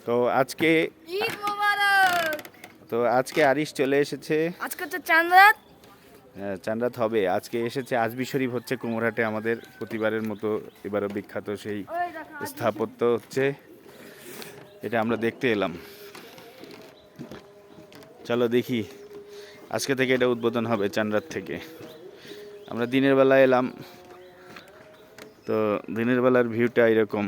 তো আজকে ঈদ মোবারক। তো আজকে আরিশ চলে এসেছে। আজকে তো চাঁদরাত। চাঁদরাত হবে। আজকে এসেছে আজমি শরীফ হচ্ছে কুমোরহাটে আমাদের প্রতিবারের মতো এবারও বিখ্যাত সেই স্থাপত্য হচ্ছে, এটা আমরা দেখতে এলাম। চলো দেখি, আজকে থেকে এটা উদ্বোধন হবে চাঁদরাত থেকে। আমরা দিনের বেলা এলাম, তো দিনের বেলার ভিউটা এরকম।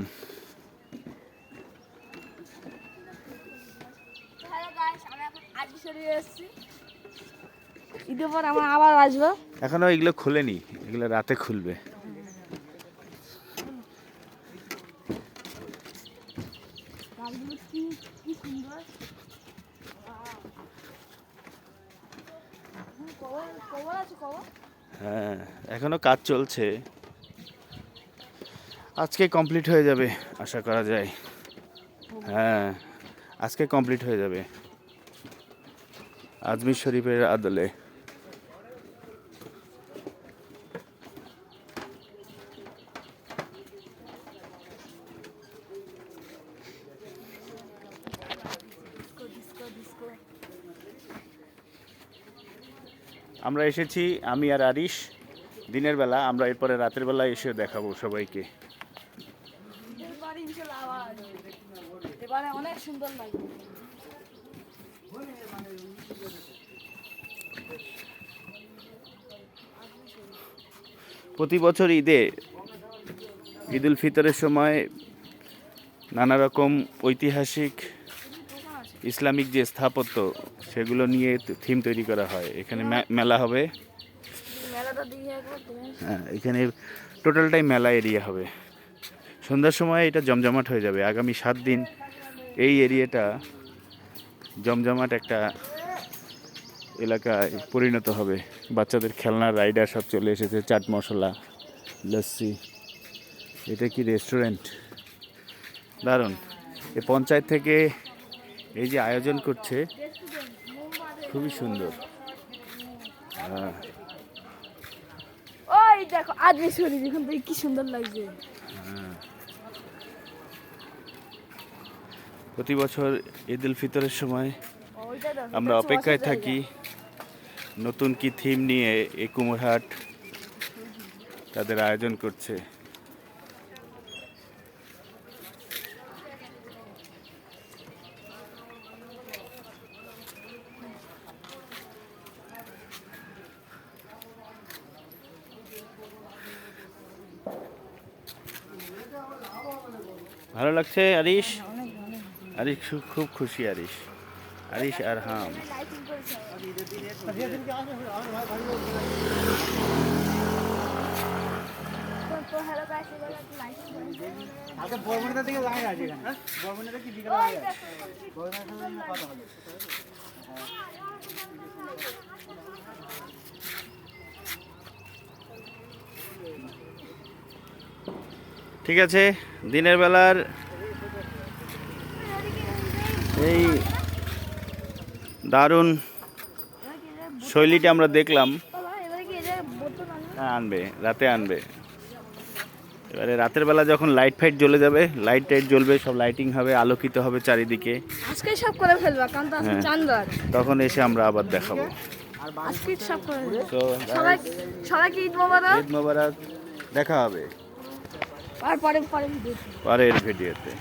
ঈদের পর আমরা আবার আসবো। এখনো এগুলো খুলেনি, এগুলো রাতে খুলবে। হ্যাঁ, এখনো কাজ চলছে, আজকে কমপ্লিট হয়ে যাবে আশা করা যায়। হ্যাঁ, আজকে কমপ্লিট হয়ে যাবে আজমির শরীফের আদলে। আমরা এসেছি, আমি আর আরিশ দিনের বেলা, আমরা এরপরে রাতের বেলা এসে দেখাবো সবাইকে। এবারে অনেক সুন্দর লাগবে। প্রতি বছর ঈদ উল ফিতরের সময় নানা রকম ঐতিহাসিক ইসলামিক যে স্থাপত্য সেগুলো নিয়ে থিম তৈরি করা হয়। এখানে মেলা হবে। হ্যাঁ, এখানে টোটালটাই মেলা এরিয়া হবে। সন্ধ্যার সময় এটা জমজমাট হয়ে যাবে। আগামী 7 দিন এই এরিয়াটা জমজমাট একটা এলাকায় পরিণত হবে। বাচ্চাদের খেলনার রাইডার সব চলে এসেছে, চাট মশলা, লস্যি। এটা কি রেস্টুরেন্ট? দারুণ। এই পঞ্চায়েত থেকে এই যে আয়োজন করছে খুবই সুন্দর। ওই দেখো আজমি শরীফ, এখন থেকে কি সুন্দর লাগছে। প্রতি বছর ঈদ উল ফিতরের সময় আমরা অপেক্ষায় থাকি নতুন কি থিম নিয়ে এই কুমোরহাট তাদের আয়োজন করছে। ভালো লাগছে আরিশ? আরিশ খুব খুশি। আরিশ আর হাম। ঠিক আছে, দিনের বেলার এই দারুণ শৈলীটা আমরা দেখলাম। আনবে, রাতে আনবে। এবারে রাতের বেলা যখন লাইট ফাইট জ্বলে যাবে, লাইট টাইট জ্বলবে, সব লাইটিং হবে, আলোকিত হবে চারিদিকে। আজকে সব করে ফেলবা, কারণ তো আজকে চাঁদরাত। তখন এসে আমরা আবার দেখাবো। আজকে সব করে তো সবাইকে ঈদ মোবারক। ঈদ মোবারক। দেখা হবে আর পরের ভিডিওতে। পরের ভিডিওতে।